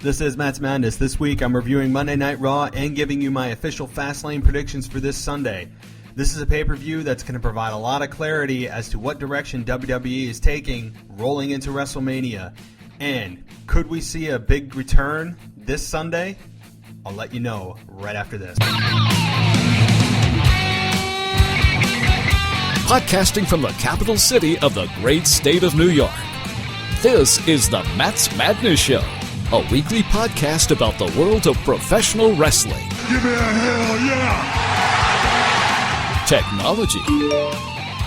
This is Matt's Madness. This week I'm reviewing Monday Night Raw and giving you my official Fast Lane predictions for this Sunday. This is a pay-per-view that's going to provide a lot of clarity as to what direction WWE is taking rolling into WrestleMania. And could we see a big return this Sunday? I'll let you know right after this. Podcasting from the capital city of the great state of New York. This is the Matt's Madness Show, a weekly podcast about the world of professional wrestling. Give me a hell yeah! Technology,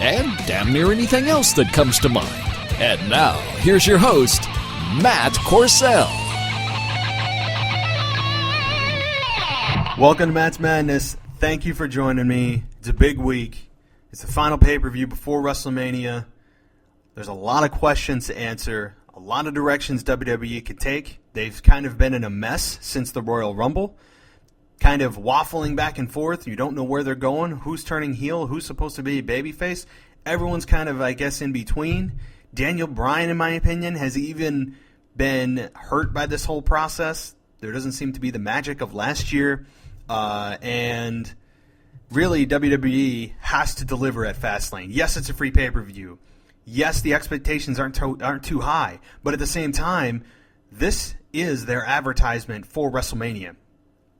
and damn near anything else that comes to mind. And now, here's your host, Matt Corsell. Welcome to Matt's Madness. Thank you for joining me. It's a big week. It's the final pay-per-view before WrestleMania. There's a lot of questions to answer, a lot of directions WWE could take. They've kind of been in a mess since the Royal Rumble, kind of waffling back and forth. You don't know where they're going, who's turning heel, who's supposed to be babyface. Everyone's kind of, I guess, in between. Daniel Bryan, in my opinion, has even been hurt by this whole process. There doesn't seem to be the magic of last year. And really, WWE has to deliver at Fastlane. Yes, it's a free pay-per-view. Yes, the expectations aren't too high. But at the same time, this is their advertisement for WrestleMania.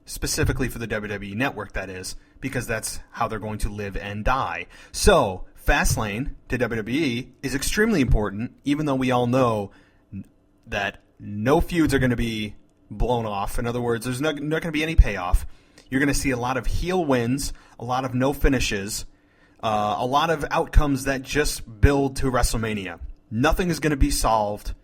Specifically for the WWE Network, that is. Because that's how they're going to live and die. So, Fastlane to WWE is extremely important, even though we all know that no feuds are going to be blown off. In other words, there's not going to be any payoff. You're going to see a lot of heel wins, a lot of no finishes, a lot of outcomes that just build to WrestleMania. Nothing is going to be solved.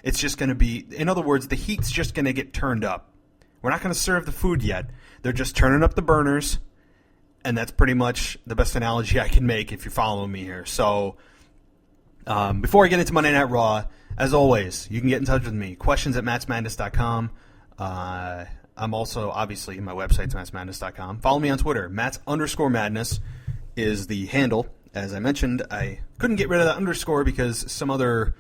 It's just going to be, in other words, the heat's just going to get turned up. We're not going to serve the food yet. They're just turning up the burners, and that's pretty much the best analogy I can make if you're following me here. So, before I get into Monday Night Raw, as always, you can get in touch with me. Questions at mattsmadness.com. I'm also, obviously, my website's mattsmadness.com. Follow me on Twitter. Matts_madness is the handle. As I mentioned, I couldn't get rid of that underscore because somebody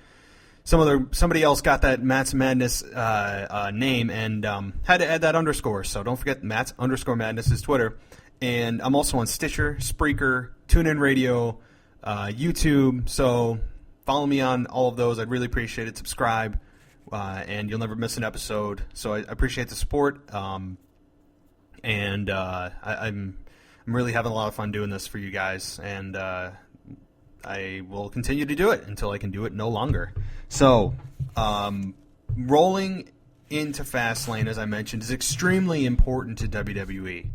else got that Matt's Madness name and had to add that underscore. So don't forget Matts_madness is Twitter. And I'm also on Stitcher, Spreaker, TuneIn Radio, YouTube. So follow me on all of those. I'd really appreciate it. Subscribe. And you'll never miss an episode. So I appreciate the support, I'm really having a lot of fun doing this for you guys, and I will continue to do it until I can do it no longer. So, rolling into Fastlane, as I mentioned, is extremely important to WWE.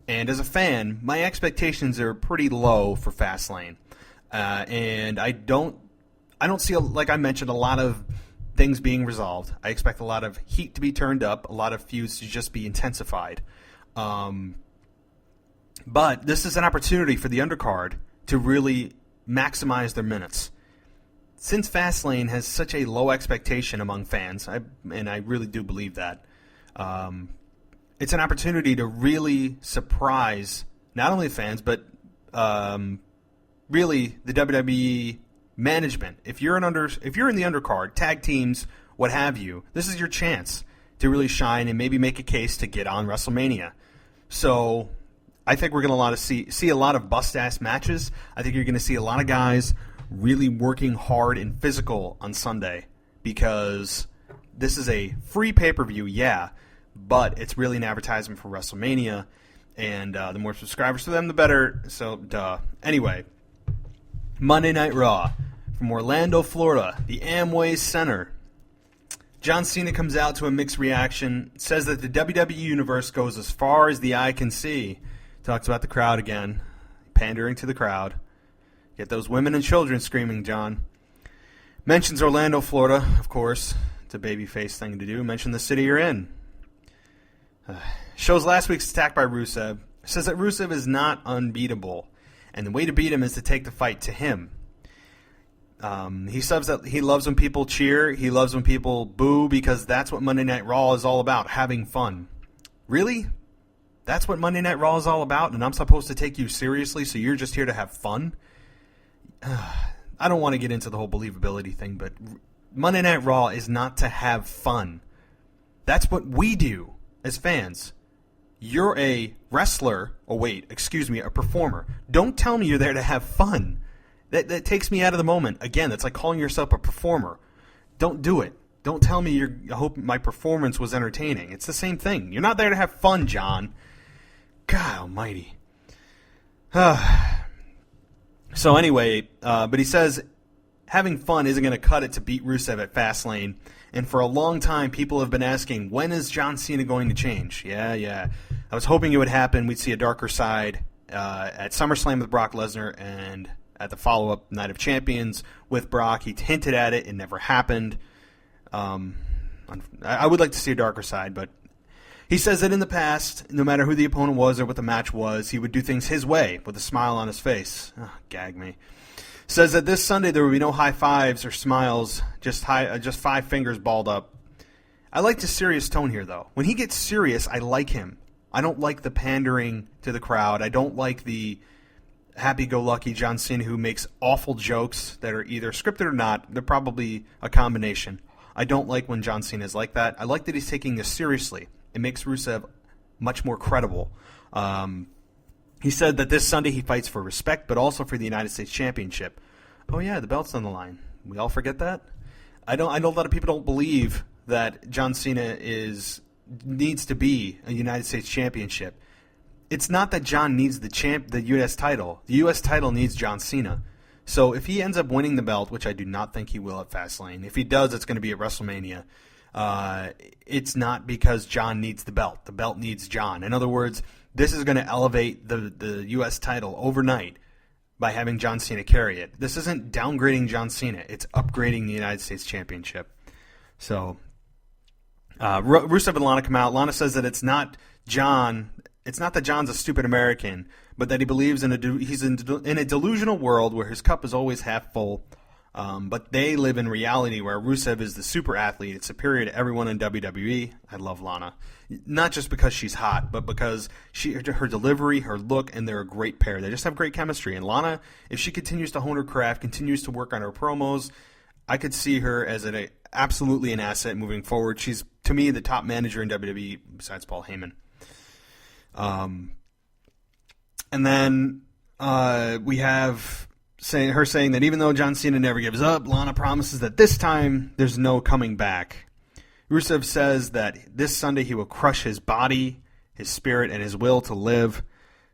And as a fan, my expectations are pretty low for Fastlane, and I don't see, like I mentioned, a lot of things being resolved. I expect a lot of heat to be turned up, a lot of feuds to just be intensified. But this is an opportunity for the undercard to really maximize their minutes. Since Fastlane has such a low expectation among fans, and I really do believe that, it's an opportunity to really surprise not only fans, but really the WWE management. If you're in the undercard, tag teams, what have you, this is your chance to really shine and maybe make a case to get on WrestleMania. So I think we're going to see a lot of bust-ass matches. I think you're going to see a lot of guys really working hard and physical on Sunday because this is a free pay-per-view, yeah, but it's really an advertisement for WrestleMania, and the more subscribers to them, the better. So, duh. Anyway, Monday Night Raw from Orlando, Florida, the Amway Center. John Cena comes out to a mixed reaction, says that the WWE Universe goes as far as the eye can see. Talks about the crowd again, pandering to the crowd. Get those women and children screaming, John. Mentions Orlando, Florida, of course. It's a babyface thing to do. Mention the city you're in. Shows last week's attack by Rusev. Says that Rusev is not unbeatable, and the way to beat him is to take the fight to him. He says that he loves when people cheer. He loves when people boo because that's what Monday Night Raw is all about, having fun. Really? That's what Monday Night Raw is all about, and I'm supposed to take you seriously, so you're just here to have fun? I don't want to get into the whole believability thing, but Monday Night Raw is not to have fun. That's what we do as fans. You're a wrestler. Oh, wait, excuse me, a performer. Don't tell me you're there to have fun. That takes me out of the moment. Again, that's like calling yourself a performer. Don't do it. Don't tell me I hope my performance was entertaining. It's the same thing. You're not there to have fun, John. God almighty. So anyway, but he says having fun isn't going to cut it to beat Rusev at Fastlane. And for a long time, people have been asking, when is John Cena going to change? Yeah. I was hoping it would happen. We'd see a darker side at SummerSlam with Brock Lesnar and at the follow-up Night of Champions with Brock. He hinted at it. It never happened. I would like to see a darker side, but he says that in the past, no matter who the opponent was or what the match was, he would do things his way with a smile on his face. Oh, gag me. Says that this Sunday there will be no high fives or smiles, just 5 fingers balled up. I like the serious tone here, though. When he gets serious, I like him. I don't like the pandering to the crowd. I don't like the happy-go-lucky John Cena who makes awful jokes that are either scripted or not. They're probably a combination. I don't like when John Cena is like that. I like that he's taking this seriously. It makes Rusev much more credible. He said that this Sunday he fights for respect, but also for the United States Championship. Oh yeah, the belt's on the line. We all forget that? I know a lot of people don't believe that John Cena needs to be a United States Championship. It's not that John needs the U.S. title. The U.S. title needs John Cena. So if he ends up winning the belt, which I do not think he will at Fastlane, if he does, it's going to be at WrestleMania. It's not because John needs the belt. The belt needs John. In other words, this is going to elevate the U.S. title overnight by having John Cena carry it. This isn't downgrading John Cena. It's upgrading the United States Championship. So Rusev and Lana come out. Lana says that it's not John. It's not that John's a stupid American, but that he believes he's in a delusional world where his cup is always half full. But they live in reality where Rusev is the super athlete. It's superior to everyone in WWE. I love Lana. Not just because she's hot, but because her delivery, her look, and they're a great pair. They just have great chemistry. And Lana, if she continues to hone her craft, continues to work on her promos, I could see her as absolutely an asset moving forward. She's, to me, the top manager in WWE besides Paul Heyman. And then we have her saying that even though John Cena never gives up, Lana promises that this time there's no coming back. Rusev says that this Sunday he will crush his body, his spirit, and his will to live.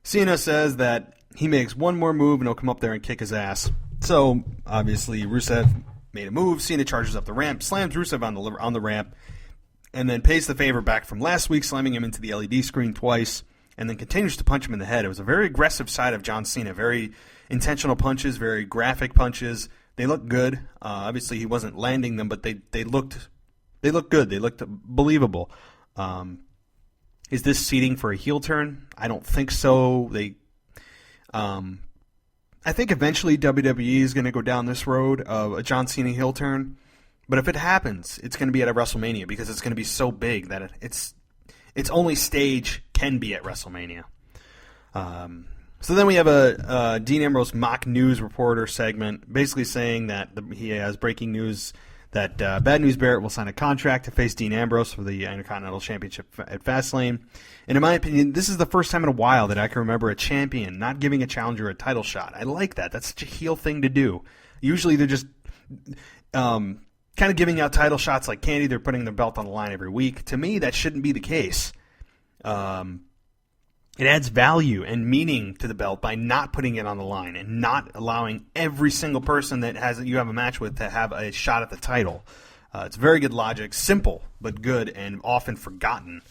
Cena says that he makes one more move and he'll come up there and kick his ass. So, obviously, Rusev made a move. Cena charges up the ramp, slams Rusev on the ramp, and then pays the favor back from last week, slamming him into the LED screen twice, and then continues to punch him in the head. It was a very aggressive side of John Cena, very intentional punches, very graphic punches. They looked good. Obviously, he wasn't landing them, but they looked good. They looked believable. Is this seeding for a heel turn? I don't think so. I think eventually WWE is going to go down this road of a John Cena heel turn. But if it happens, it's going to be at a WrestleMania because it's going to be so big that its only stage can be at WrestleMania. So then we have a Dean Ambrose mock news reporter segment, basically saying that he has breaking news that Bad News Barrett will sign a contract to face Dean Ambrose for the Intercontinental Championship at Fastlane. And in my opinion, this is the first time in a while that I can remember a champion not giving a challenger a title shot. I like that. That's such a heel thing to do. Usually they're just kind of giving out title shots like candy. They're putting their belt on the line every week. To me, that shouldn't be the case. It adds value and meaning to the belt by not putting it on the line and not allowing every single person that you have a match with to have a shot at the title. It's very good logic, simple but good, and often forgotten.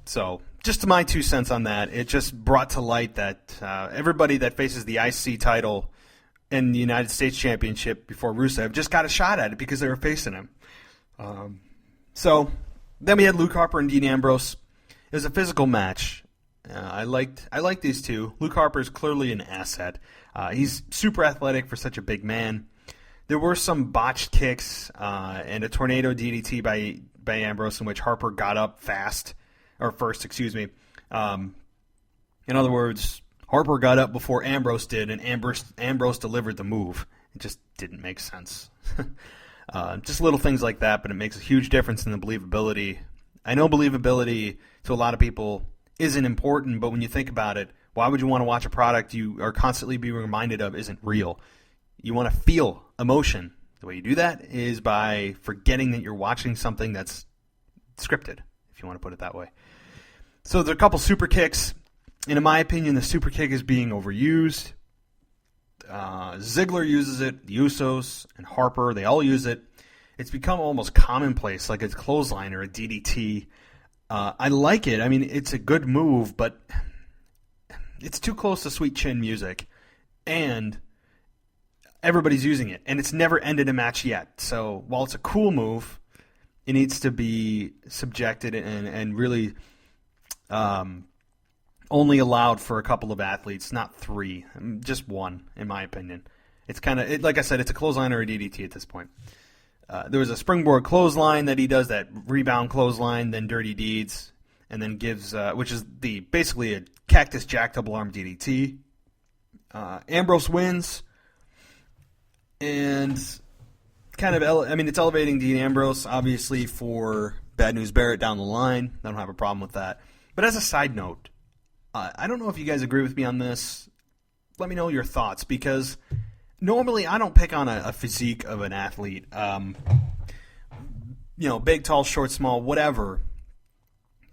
So just my 2 cents on that. It just brought to light that everybody that faces the IC title in the United States Championship before Rusev just got a shot at it because they were facing him. So then we had Luke Harper and Dean Ambrose. It was a physical match. I liked these two. Luke Harper is clearly an asset. He's super athletic for such a big man. There were some botched kicks and a tornado DDT by Ambrose in which Harper got up first. In other words, Harper got up before Ambrose did, and Ambrose delivered the move. It just didn't make sense. Just little things like that, but it makes a huge difference in the believability. I know believability to a lot of people isn't important, but when you think about it, why would you want to watch a product you are constantly being reminded of isn't real? You want to feel emotion. The way you do that is by forgetting that you're watching something that's scripted, if you want to put it that way. So there are a couple super kicks, and in my opinion, the super kick is being overused. Ziggler uses it, the Usos and Harper, they all use it. It's become almost commonplace, like a clothesline or a DDT. I like it. I mean, it's a good move, but it's too close to Sweet Chin music, and everybody's using it, and it's never ended a match yet. So while it's a cool move, it needs to be subjected and really only allowed for a couple of athletes, not three, just one, in my opinion. It's kind of, like I said, it's a clothesline or a DDT at this point. There was a springboard clothesline that he does, that rebound clothesline, then Dirty Deeds, and then gives, which is basically a Cactus Jack double arm DDT. Ambrose wins, and kind of, it's elevating Dean Ambrose, obviously, for Bad News Barrett down the line. I don't have a problem with that. But as a side note, I don't know if you guys agree with me on this. Let me know your thoughts, because normally I don't pick on a physique of an athlete. Big, tall, short, small, whatever.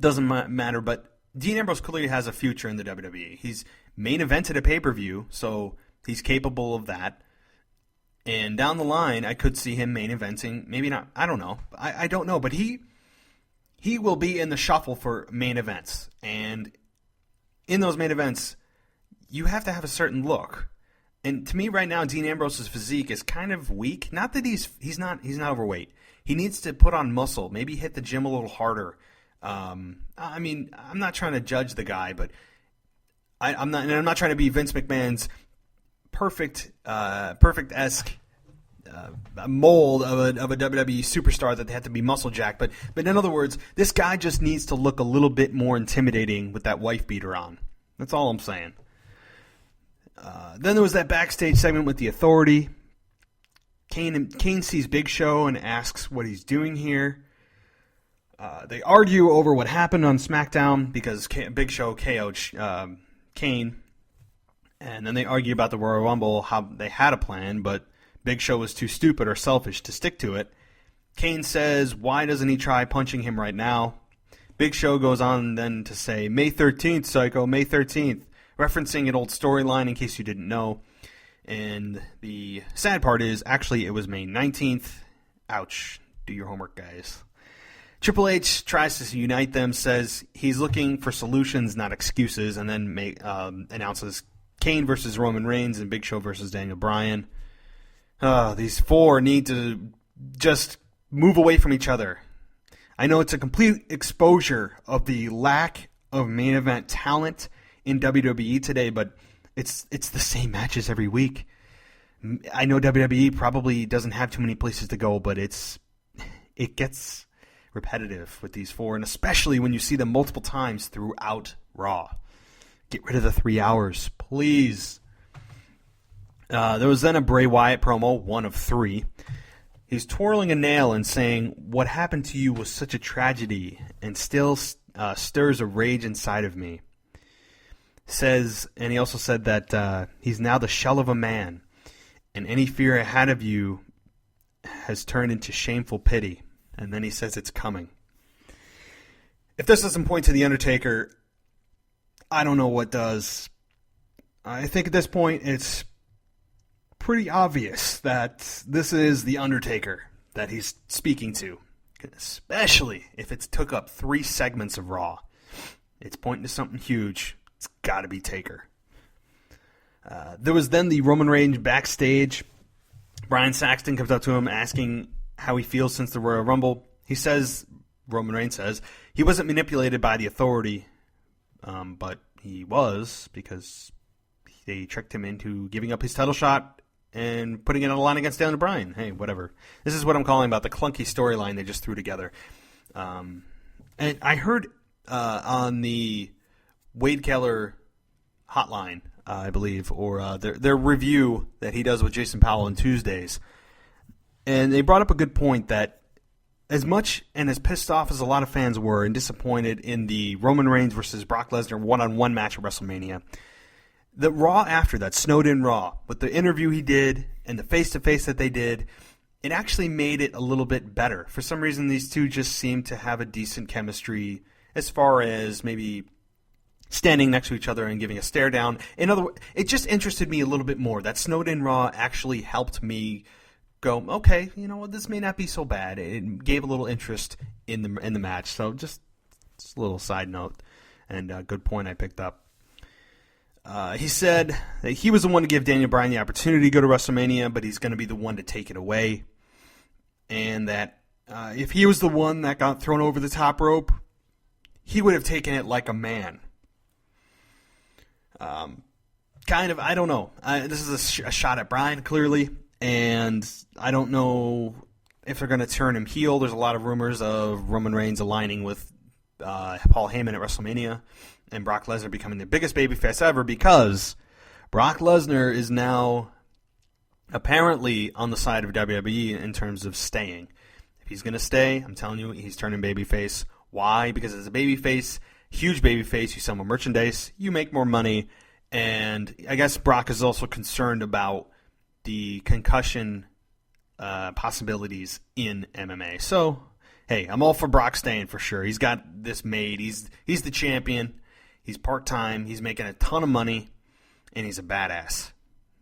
Doesn't matter, but Dean Ambrose clearly has a future in the WWE. He's main evented a pay-per-view, so he's capable of that. And down the line, I could see him main eventing. Maybe not. I don't know. I don't know, but he will be in the shuffle for main events. And in those main events, you have to have a certain look. And to me right now, Dean Ambrose's physique is kind of weak. Not that he's not overweight. He needs to put on muscle, maybe hit the gym a little harder. I'm not trying to judge the guy, but I'm not trying to be Vince McMahon's perfect-esque mold of a WWE superstar that they have to be muscle jacked. But in other words, this guy just needs to look a little bit more intimidating with that wife beater on. That's all I'm saying. Then there was that backstage segment with the Authority. Kane sees Big Show and asks what he's doing here. They argue over what happened on SmackDown because Big Show KO'd Kane. And then they argue about the Royal Rumble, how they had a plan, but Big Show was too stupid or selfish to stick to it. Kane says, why doesn't he try punching him right now? Big Show goes on then to say, May 13th, Psycho, May 13th, referencing an old storyline in case you didn't know. And the sad part is, actually, it was May 19th. Ouch. Do your homework, guys. Triple H tries to unite them, says he's looking for solutions, not excuses, and then announces Kane versus Roman Reigns and Big Show versus Daniel Bryan. These four need to just move away from each other. I know it's a complete exposure of the lack of main event talent in WWE today, but it's the same matches every week. I know WWE probably doesn't have too many places to go, but it gets repetitive with these four, and especially when you see them multiple times throughout Raw. Get rid of the 3 hours, please. There was then a Bray Wyatt promo, one of three. He's twirling a nail and saying, what happened to you was such a tragedy and still stirs a rage inside of me. And he also said that he's now the shell of a man, and any fear I had of you has turned into shameful pity. And then he says it's coming. If this doesn't point to The Undertaker, I don't know what does. I think at this point it's pretty obvious that this is The Undertaker that he's speaking to, especially if it's took up 3 segments of Raw. It's pointing to something huge. It's got to be Taker. There was then the Roman Reigns backstage. Brian Saxton comes up to him asking how he feels since the Royal Rumble. Roman Reigns says, he wasn't manipulated by the Authority, but he was, because they tricked him into giving up his title shot and putting it on the line against Daniel Bryan. Hey, whatever. This is what I'm calling about the clunky storyline they just threw together. And I heard on the Wade Keller hotline, I believe, or their review that he does with Jason Powell on Tuesdays, And they brought up a good point that as much and as pissed off as a lot of fans were and disappointed in the Roman Reigns versus Brock Lesnar one-on-one match at WrestleMania, the Raw after that, snowed in Raw, with the interview he did and the face-to-face that they did, it actually made it a little bit better. For some reason, these two just seemed to have a decent chemistry as far as maybe standing next to each other and giving a stare down. In other words, it just interested me a little bit more. That snowed in Raw actually helped me go, okay, you know what, this may not be so bad. It gave a little interest in the match. So just a little side note and a good point I picked up. He said that he was the one to give Daniel Bryan the opportunity to go to WrestleMania, but he's going to be the one to take it away. And that if he was the one that got thrown over the top rope, he would have taken it like a man. Kind of, I don't know. This is a shot at Bryan, clearly. And I don't know if they're going to turn him heel. There's a lot of rumors of Roman Reigns aligning with Paul Heyman at WrestleMania and Brock Lesnar becoming the biggest babyface ever because Brock Lesnar is now apparently on the side of WWE in terms of staying. If he's going to stay, I'm telling you, he's turning babyface. Why? Because as a babyface, huge babyface, you sell more merchandise, you make more money, and I guess Brock is also concerned about the concussion possibilities in MMA. So, hey, I'm all for Brock staying for sure. He's got this made. He's the champion. He's part-time. He's making a ton of money, and he's a badass.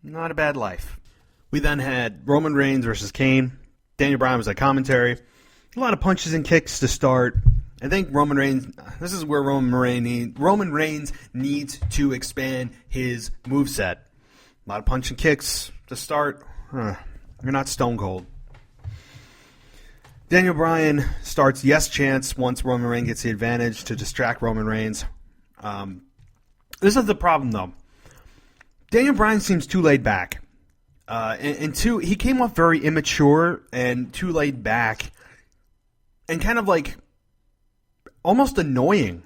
Not a bad life. We then had Roman Reigns versus Kane. Daniel Bryan was at commentary. A lot of punches and kicks to start. I think Roman Reigns, this is where Roman Reigns needs to expand his moveset. A lot of punch and kicks to start. You're not Stone Cold. Daniel Bryan starts yes chants once Roman Reigns gets the advantage to distract Roman Reigns. This is the problem, though. Daniel Bryan seems too laid back. He came off very immature and too laid back and kind of like almost annoying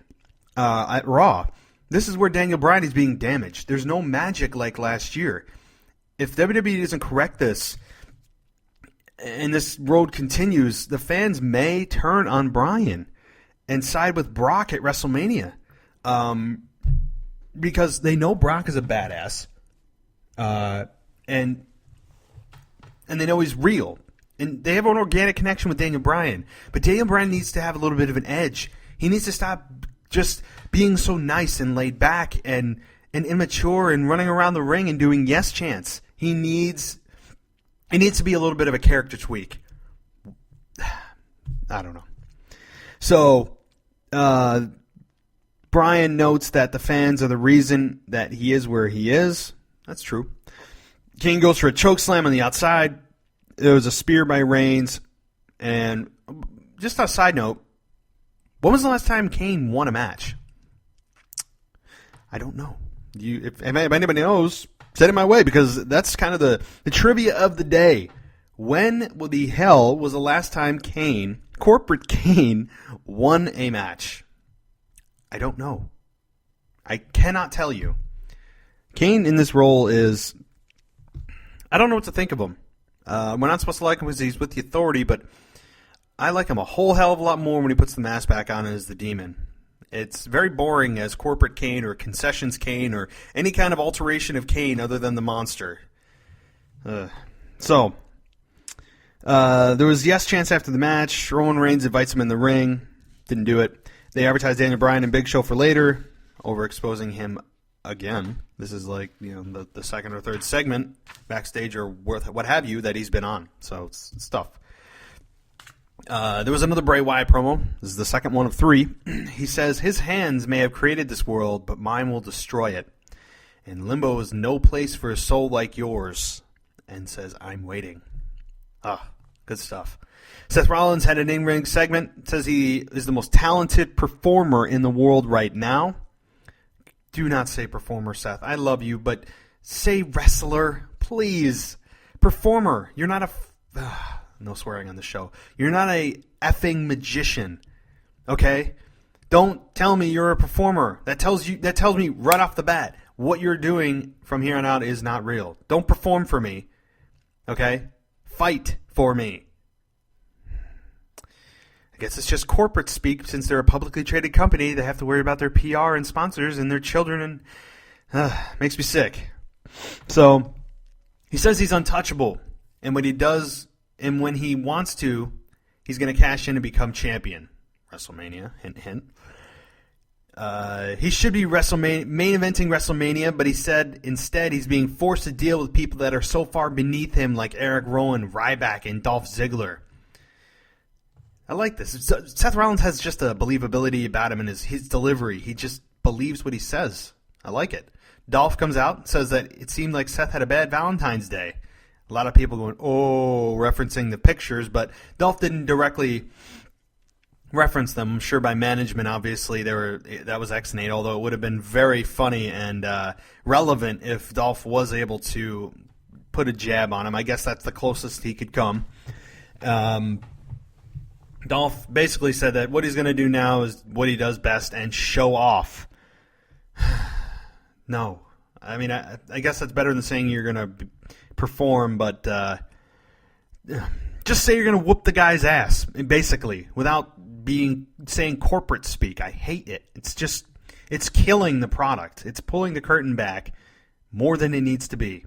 at Raw. This is where Daniel Bryan is being damaged. There's no magic like last year. If WWE doesn't correct this and this road continues, the fans may turn on Bryan and side with Brock at WrestleMania because they know Brock is a badass and they know he's real. And they have an organic connection with Daniel Bryan. But Daniel Bryan needs to have a little bit of an edge. He needs to stop just being so nice and laid back and immature and running around the ring and doing yes chants. He needs to be a little bit of a character tweak. I don't know. So, Bryan notes that the fans are the reason that he is where he is. That's true. Kane goes for a chokeslam on the outside. There was a spear by Reigns. And just a side note, when was the last time Kane won a match? I don't know. If anybody knows, send it my way because that's kind of the trivia of the day. When the hell was the last time corporate Kane, won a match? I don't know. I cannot tell you. Kane in this role is, I don't know what to think of him. We're not supposed to like him because he's with the Authority, but I like him a whole hell of a lot more when he puts the mask back on as the Demon. It's very boring as corporate Kane or concessions Kane or any kind of alteration of Kane other than the monster. So, there was yes chance after the match. Roman Reigns invites him in the ring. Didn't do it. They advertised Daniel Bryan and Big Show for later, overexposing him again. This is like, the second or third segment backstage or what have you that he's been on. So it's tough. There was another Bray Wyatt promo. This is the second one of 3. He says, his hands may have created this world, but mine will destroy it. And limbo is no place for a soul like yours. And says, I'm waiting. Good stuff. Seth Rollins had an in-ring segment. Says he is the most talented performer in the world right now. Do not say performer, Seth. I love you, but say wrestler, please. Performer. You're not no swearing on the show. You're not a effing magician, okay? Don't tell me you're a performer. That tells me right off the bat what you're doing from here on out is not real. Don't perform for me, okay? Fight for me. I guess it's just corporate speak. Since they're a publicly traded company, they have to worry about their PR and sponsors and their children, and makes me sick. So he says he's untouchable, and when he does, and when he wants to, he's going to cash in and become champion. WrestleMania, hint, hint. He should be main eventing WrestleMania, but he said instead he's being forced to deal with people that are so far beneath him, like Eric Rowan, Ryback, and Dolph Ziggler. I like this. Seth Rollins has just a believability about him and his delivery. He just believes what he says. I like it. Dolph comes out and says that it seemed like Seth had a bad Valentine's Day. A lot of people going, oh, referencing the pictures, but Dolph didn't directly reference them. I'm sure by management, obviously, that was X-Nate, although it would have been very funny and relevant if Dolph was able to put a jab on him. I guess that's the closest he could come. Dolph basically said that what he's going to do now is what he does best and show off. No. I mean, I guess that's better than saying you're going to perform, but just say you're going to whoop the guy's ass, basically, without saying corporate speak. I hate it. It's killing the product. It's pulling the curtain back more than it needs to be.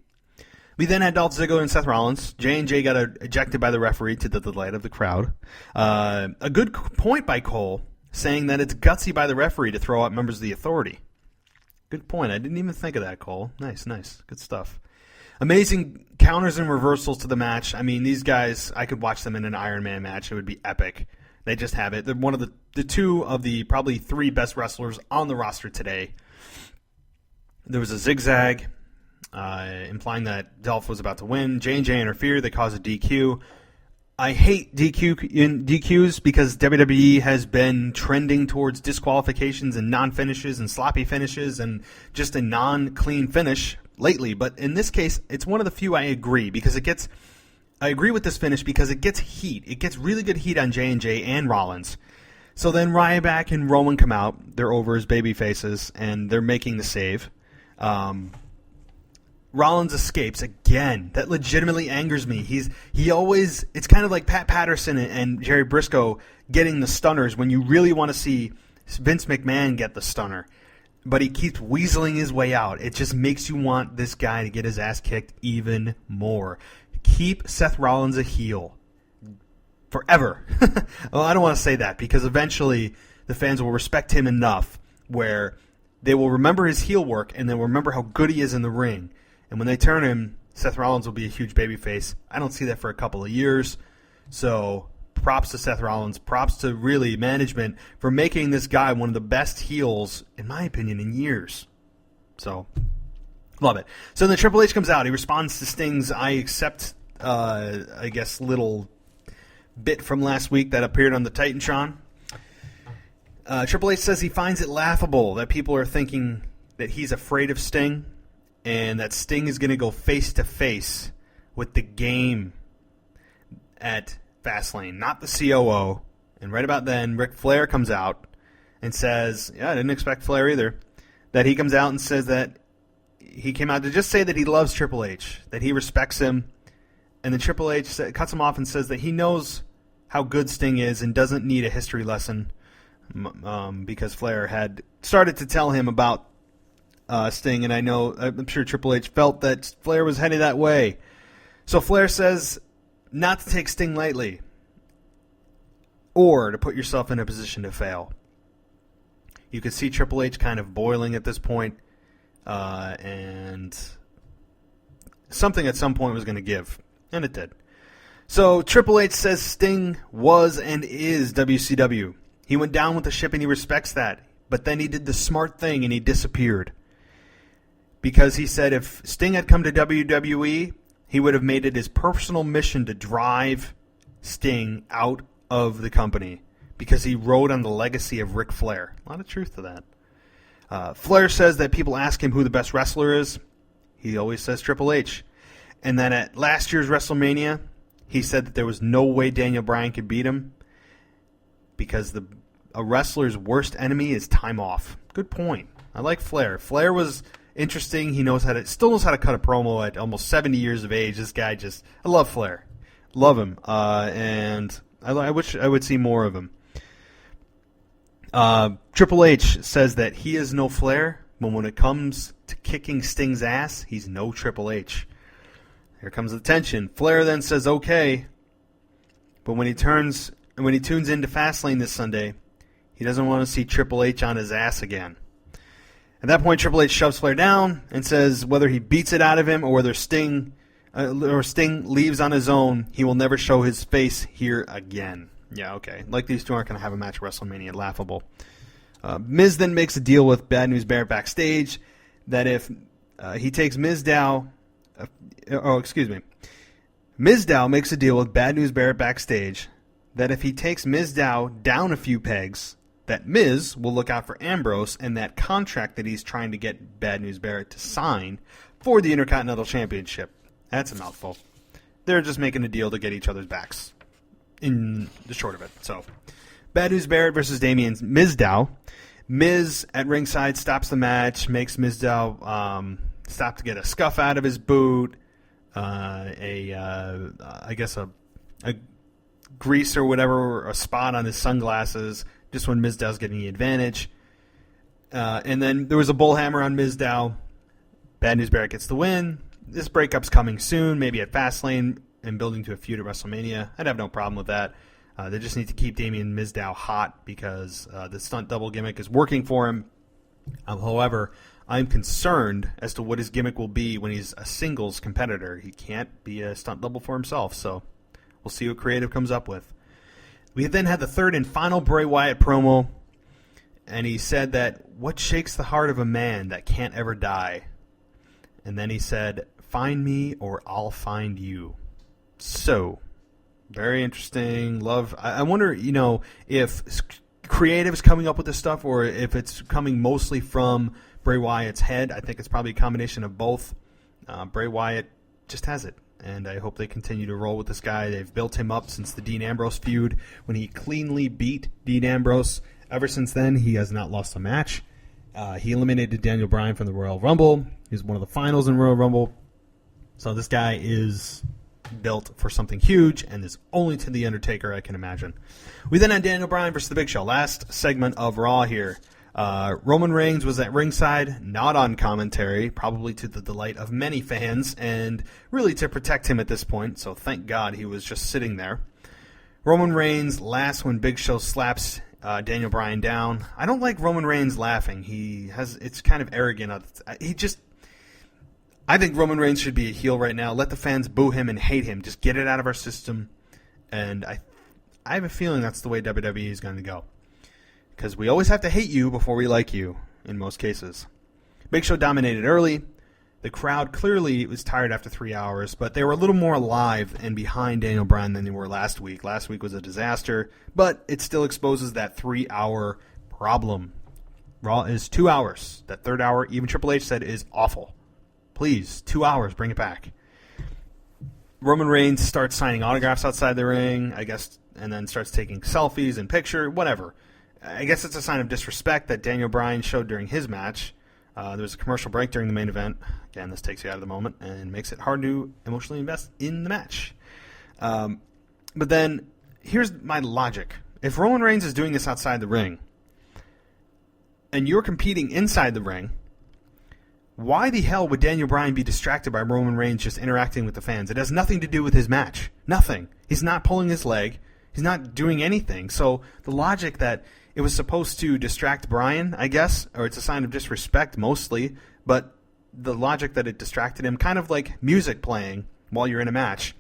We then had Dolph Ziggler and Seth Rollins. J&J got ejected by the referee to the delight of the crowd. A good point by Cole, saying that it's gutsy by the referee to throw out members of the Authority. Good point. I didn't even think of that, Cole. Nice. Good stuff. Amazing counters and reversals to the match. I mean, these guys, I could watch them in an Iron Man match. It would be epic. They just have it. They're one of the two of the probably three best wrestlers on the roster today. There was a zigzag, implying that Dolph was about to win. J&J interfered. They caused a DQ. I hate DQs because WWE has been trending towards disqualifications and non-finishes and sloppy finishes and just a non-clean finish lately. But in this case, it's one of the few I agree because I agree with this finish because it gets heat. It gets really good heat on J&J and Rollins. So then Ryback and Roman come out. They're over as baby faces, and they're making the save. Rollins escapes again. That legitimately angers me. It's kind of like Pat Patterson and Jerry Briscoe getting the stunners when you really want to see Vince McMahon get the stunner. But he keeps weaseling his way out. It just makes you want this guy to get his ass kicked even more. Keep Seth Rollins a heel. Forever. Well, I don't want to say that because eventually the fans will respect him enough where they will remember his heel work and they'll remember how good he is in the ring. And when they turn him, Seth Rollins will be a huge babyface. I don't see that for a couple of years. So props to Seth Rollins. Props to really management for making this guy one of the best heels, in my opinion, in years. So, love it. So then Triple H comes out. He responds to Sting's I accept, I guess, little bit from last week that appeared on the Titantron. Triple H says he finds it laughable that people are thinking that he's afraid of Sting and that Sting is going to go face-to-face with the game at Fastlane, not the COO. And right about then, Ric Flair comes out and says, I didn't expect Flair either, that he comes out and says that he came out to just say that he loves Triple H, that he respects him. And then Triple H cuts him off and says that he knows how good Sting is and doesn't need a history lesson because Flair had started to tell him about Sting, and I'm sure Triple H felt that Flair was heading that way. So Flair says not to take Sting lightly or to put yourself in a position to fail. You could see Triple H kind of boiling at this point, and something at some point was going to give, and it did. So Triple H says Sting was and is WCW. He went down with the ship and he respects that, but then he did the smart thing and he disappeared. Because he said if Sting had come to WWE, he would have made it his personal mission to drive Sting out of the company because he rode on the legacy of Ric Flair. A lot of truth to that. Flair says that people ask him who the best wrestler is. He always says Triple H. And then at last year's WrestleMania, he said that there was no way Daniel Bryan could beat him because a wrestler's worst enemy is time off. Good point. I like Flair. Flair was interesting. He still knows how to cut a promo at almost 70 years of age. This guy I love Flair. Love him. And I wish I would see more of him. Triple H says that he is no Flair, but when it comes to kicking Sting's ass, he's no Triple H. Here comes the tension. Flair then says okay, but when he tunes into Fastlane this Sunday, he doesn't want to see Triple H on his ass again. At that point, Triple H shoves Flair down and says whether he beats it out of him or whether Sting leaves on his own, he will never show his face here again. Yeah, okay. Like these two aren't going to have a match at WrestleMania. Laughable. Miz then makes a deal with Bad News Barrett backstage that if he takes Mizdow... Mizdow makes a deal with Bad News Barrett backstage that if he takes Mizdow down a few pegs, that Miz will look out for Ambrose and that contract that he's trying to get Bad News Barrett to sign for the Intercontinental Championship. That's a mouthful. They're just making a deal to get each other's backs, in the short of it. So, Bad News Barrett versus Damien Mizdow. Miz at ringside stops the match, makes Mizdow stop to get a scuff out of his boot, I guess a grease or whatever, or a spot on his sunglasses, just when Mizdow's getting the advantage. And then there was a bullhammer on Mizdow. Bad News Barrett gets the win. This breakup's coming soon, maybe at Fastlane and building to a feud at WrestleMania. I'd have no problem with that. They just need to keep Damien Mizdow hot because the stunt double gimmick is working for him. However, I'm concerned as to what his gimmick will be when he's a singles competitor. He can't be a stunt double for himself, so we'll see what creative comes up with. We then had the third and final Bray Wyatt promo, and he said that, what shakes the heart of a man that can't ever die? And then he said, find me or I'll find you. So, very interesting. Love. I wonder, if creative's coming up with this stuff or if it's coming mostly from Bray Wyatt's head. I think it's probably a combination of both. Bray Wyatt just has it, and I hope they continue to roll with this guy. They've built him up since the Dean Ambrose feud when he cleanly beat Dean Ambrose. Ever since then, he has not lost a match. He eliminated Daniel Bryan from the Royal Rumble. He was one of the finals in Royal Rumble. So this guy is built for something huge, and is only to the Undertaker, I can imagine. We then had Daniel Bryan versus The Big Show. Last segment of Raw here. Roman Reigns was at ringside, not on commentary, probably to the delight of many fans, and really to protect him at this point, so thank God he was just sitting there. Roman Reigns laughs when Big Show slaps Daniel Bryan down. I don't like Roman Reigns laughing. It's kind of arrogant. I think Roman Reigns should be a heel right now. Let the fans boo him and hate him. Just get it out of our system. And I have a feeling that's the way WWE is going to go. Because we always have to hate you before we like you, in most cases. Big Show dominated early. The crowd clearly was tired after 3 hours, but they were a little more alive and behind Daniel Bryan than they were last week. Last week was a disaster, but it still exposes that 3-hour problem. Raw is 2 hours. That third hour, even Triple H said, is awful. Please, 2 hours, bring it back. Roman Reigns starts signing autographs outside the ring, I guess, and then starts taking selfies and pictures, whatever. I guess it's a sign of disrespect that Daniel Bryan showed during his match. There was a commercial break during the main event. Again, this takes you out of the moment and makes it hard to emotionally invest in the match. But then, here's my logic. If Roman Reigns is doing this outside the ring, and you're competing inside the ring, why the hell would Daniel Bryan be distracted by Roman Reigns just interacting with the fans? It has nothing to do with his match. Nothing. He's not pulling his leg. He's not doing anything. So the logic that it was supposed to distract Bryan, I guess, or it's a sign of disrespect mostly, but the logic that it distracted him, kind of like music playing while you're in a match.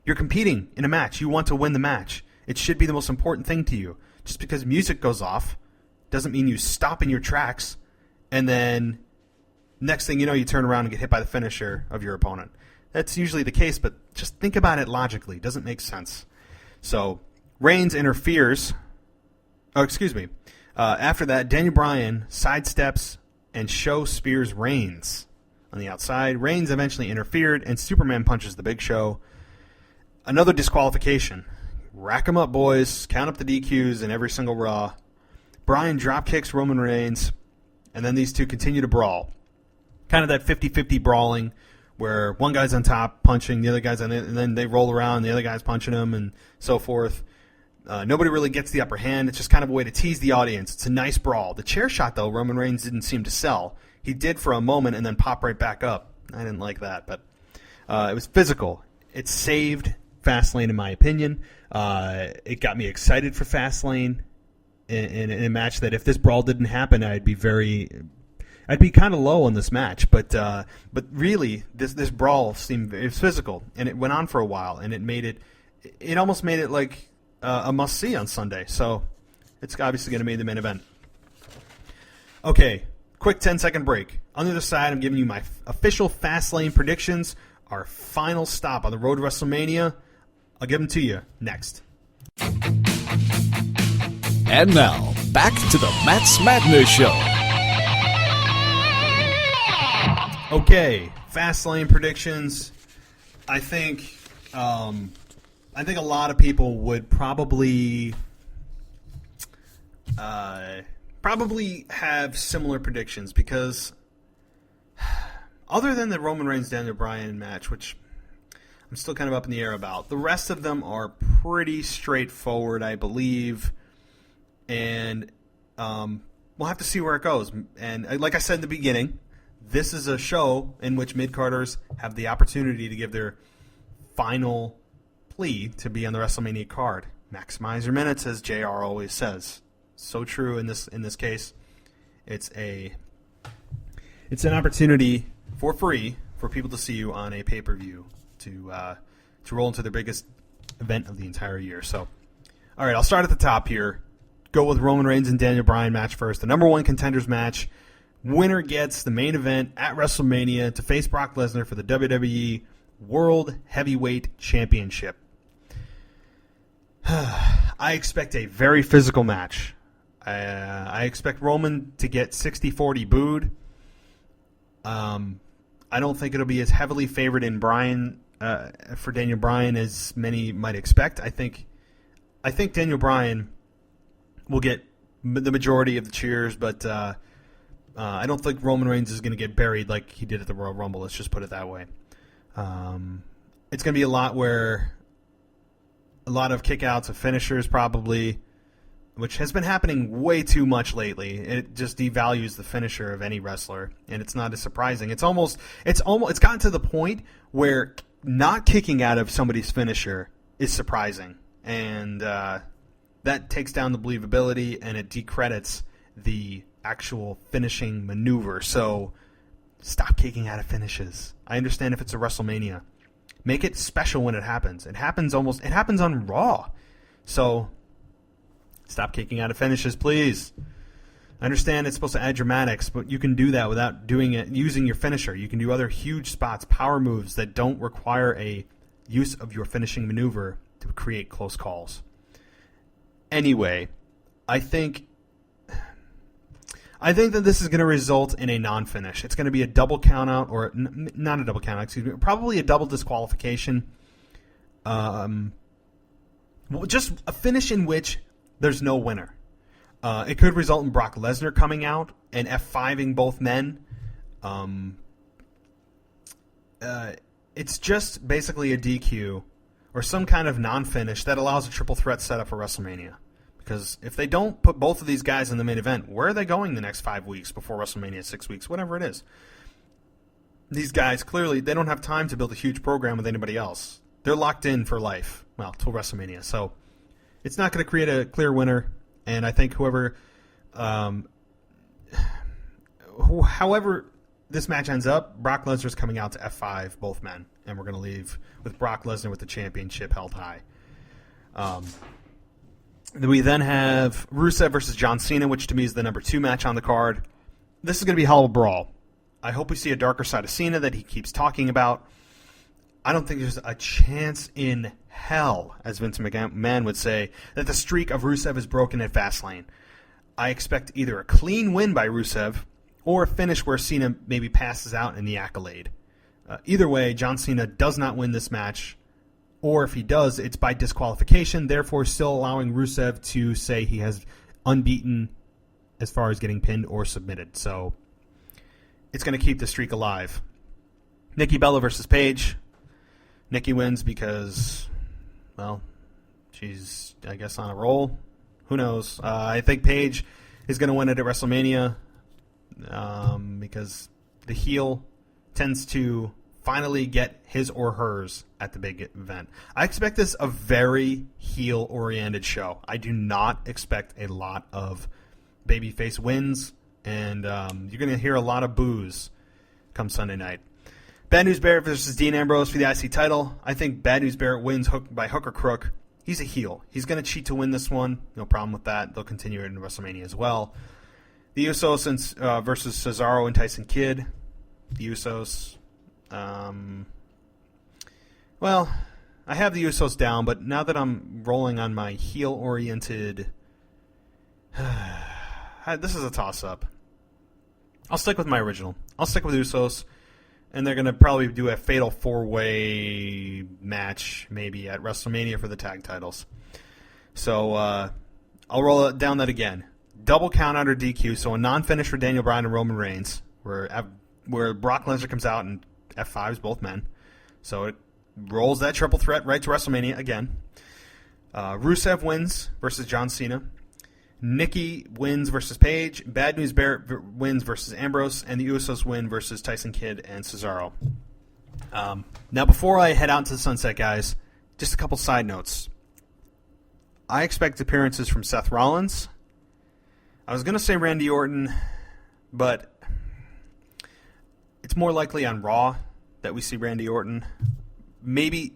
You're competing in a match. You want to win the match. It should be the most important thing to you. Just because music goes off doesn't mean you stop in your tracks and then next thing you know, you turn around and get hit by the finisher of your opponent. That's usually the case, but just think about it logically. It doesn't make sense. So Reigns interferes. After that, Daniel Bryan sidesteps and Show spears Reigns on the outside. Reigns eventually interfered, and Superman punches the Big Show. Another disqualification. Rack 'em up, boys. Count up the DQs in every single Raw. Bryan drop kicks Roman Reigns, and then these two continue to brawl. Kind of that 50-50 brawling where one guy's on top punching, the other guy's on it, and then they roll around, the other guy's punching them, and so forth. Nobody really gets the upper hand. It's just kind of a way to tease the audience. It's a nice brawl. The chair shot, though, Roman Reigns didn't seem to sell. He did for a moment and then pop right back up. I didn't like that, but it was physical. It saved Fastlane, in my opinion. It got me excited for Fastlane in a match that if this brawl didn't happen, I'd be kind of low on this match. But really, this brawl it was physical, and it went on for a while, and it almost made it like a must-see on Sunday. So it's obviously going to be the main event. Okay, quick 10-second break. On the other side, I'm giving you my official Fastlane predictions, our final stop on the road to WrestleMania. I'll give them to you next. And now, back to the Matt's Madness Show. Okay, Fastlane predictions. I think a lot of people would probably have similar predictions because other than the Roman Reigns Daniel Bryan match, which I'm still kind of up in the air about, the rest of them are pretty straightforward, I believe, and we'll have to see where it goes. And like I said in the beginning, this is a show in which mid-carders have the opportunity to give their final plea to be on the WrestleMania card. Maximize your minutes, as JR always says. So true in this case. It's an opportunity for free for people to see you on a pay-per-view to roll into their biggest event of the entire year. So, all right, I'll start at the top here. Go with Roman Reigns and Daniel Bryan match first. The number one contenders match. Winner gets the main event at WrestleMania to face Brock Lesnar for the WWE World Heavyweight Championship. I expect a very physical match. I expect Roman to get 60-40 booed. I don't think it'll be as heavily favored in for Daniel Bryan as many might expect. I think Daniel Bryan will get the majority of the cheers, but I don't think Roman Reigns is going to get buried like he did at the Royal Rumble. Let's just put it that way. It's going to be a lot of kickouts of finishers probably, which has been happening way too much lately. It just devalues the finisher of any wrestler, and it's not as surprising. It's gotten to the point where not kicking out of somebody's finisher is surprising, and that takes down the believability and it decredits the actual finishing maneuver. So stop kicking out of finishes. I understand if it's a WrestleMania. Make it special when it happens. It happens on Raw. So stop kicking out of finishes, please. I understand it's supposed to add dramatics, but you can do that without doing it using your finisher. You can do other huge spots, power moves that don't require a use of your finishing maneuver to create close calls. Anyway, I think that this is going to result in a non-finish. It's going to be a double countout, or not a double countout, excuse me, probably a double disqualification. Just a finish in which there's no winner. It could result in Brock Lesnar coming out and F5ing both men. It's just basically a DQ or some kind of non-finish that allows a triple threat setup for WrestleMania. Because if they don't put both of these guys in the main event, where are they going the next 5 weeks before WrestleMania, 6 weeks, whatever it is? These guys, clearly, they don't have time to build a huge program with anybody else. They're locked in for life, well, till WrestleMania. So it's not going to create a clear winner, and I think however this match ends up, Brock Lesnar's coming out to F5 both men, and we're going to leave with Brock Lesnar with the championship held high. We then have Rusev versus John Cena, which to me is the number 2 match on the card. This is going to be a hell of a brawl. I hope we see a darker side of Cena that he keeps talking about. I don't think there's a chance in hell, as Vince McMahon would say, that the streak of Rusev is broken at Fastlane. I expect either a clean win by Rusev or a finish where Cena maybe passes out in the accolade. Either way, John Cena does not win this match. Or if he does, it's by disqualification, therefore still allowing Rusev to say he has unbeaten as far as getting pinned or submitted. So it's going to keep the streak alive. Nikki Bella versus Paige. Nikki wins because, well, she's, I guess, on a roll. Who knows? I think Paige is going to win it at WrestleMania because the heel tends to finally get his or hers at the big event. I expect this a very heel-oriented show. I do not expect a lot of babyface wins, and you're going to hear a lot of boos come Sunday night. Bad News Barrett versus Dean Ambrose for the IC title. I think Bad News Barrett wins by hook or crook. He's a heel. He's going to cheat to win this one. No problem with that. They'll continue it in WrestleMania as well. The Usos versus Cesaro and Tyson Kidd. The Usos. Well, I have the Usos down, but now that I'm rolling on my heel-oriented... this is a toss-up. I'll stick with my original. I'll stick with Usos, and they're going to probably do a fatal four-way match maybe at WrestleMania for the tag titles. So I'll roll it down that again. Double count out or DQ, so a non-finish for Daniel Bryan and Roman Reigns, where Brock Lesnar comes out and F5s both men. So it rolls that triple threat right to WrestleMania again. Rusev wins versus John Cena. Nikki wins versus Paige. Bad News Barrett wins versus Ambrose. And the Usos win versus Tyson Kidd and Cesaro. Now, before I head out into the sunset, guys, just a couple side notes. I expect appearances from Seth Rollins. I was going to say Randy Orton, but it's more likely on Raw that we see Randy Orton. Maybe,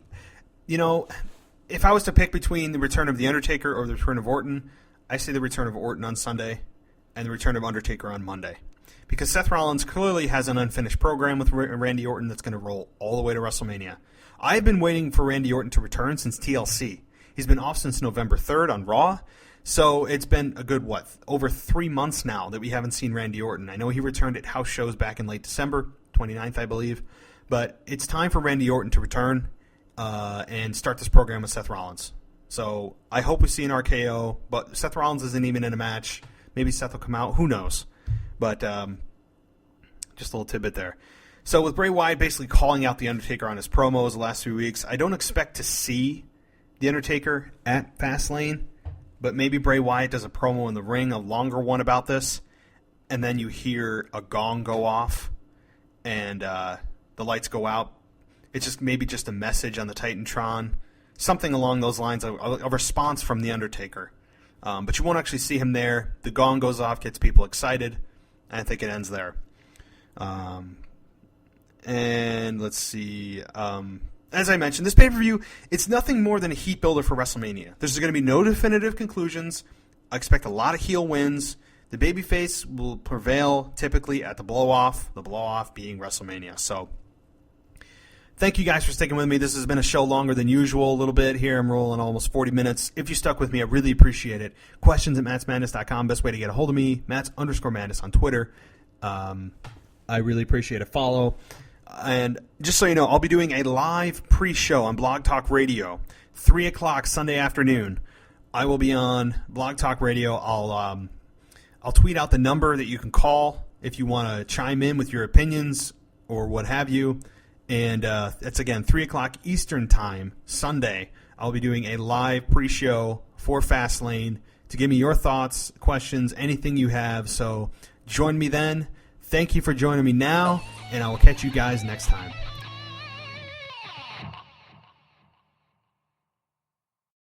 if I was to pick between the return of The Undertaker or the return of Orton, I say the return of Orton on Sunday and the return of Undertaker on Monday. Because Seth Rollins clearly has an unfinished program with Randy Orton that's going to roll all the way to WrestleMania. I've been waiting for Randy Orton to return since TLC. He's been off since November 3rd on Raw. So it's been a good, over 3 months now that we haven't seen Randy Orton. I know he returned at house shows back in late December, 29th, I believe. But it's time for Randy Orton to return and start this program with Seth Rollins. So I hope we see an RKO, but Seth Rollins isn't even in a match. Maybe Seth will come out. Who knows? But just a little tidbit there. So with Bray Wyatt basically calling out The Undertaker on his promos the last 3 weeks, I don't expect to see The Undertaker at Fastlane, but maybe Bray Wyatt does a promo in the ring, a longer one about this, and then you hear a gong go off and the lights go out. It's just maybe just a message on the Titantron, something along those lines, a response from The Undertaker. But you won't actually see him there. The gong goes off, gets people excited, and I think it ends there. And let's see. As I mentioned, this pay-per-view, it's nothing more than a heat builder for WrestleMania. There's going to be no definitive conclusions. I expect a lot of heel wins. The babyface will prevail typically at the blow-off, being WrestleMania. So thank you guys for sticking with me. This has been a show longer than usual a little bit here. I'm rolling almost 40 minutes. If you stuck with me, I really appreciate it. Questions at mattsmadness.com. Best way to get a hold of me, Matts_Madness on Twitter. I really appreciate a follow. And just so you know, I'll be doing a live pre-show on Blog Talk Radio, 3 o'clock Sunday afternoon. I will be on Blog Talk Radio. I'll tweet out the number that you can call if you want to chime in with your opinions or what have you. And it's, again, 3 o'clock Eastern Time, Sunday. I'll be doing a live pre-show for Fastlane to give me your thoughts, questions, anything you have. So join me then. Thank you for joining me now, and I will catch you guys next time.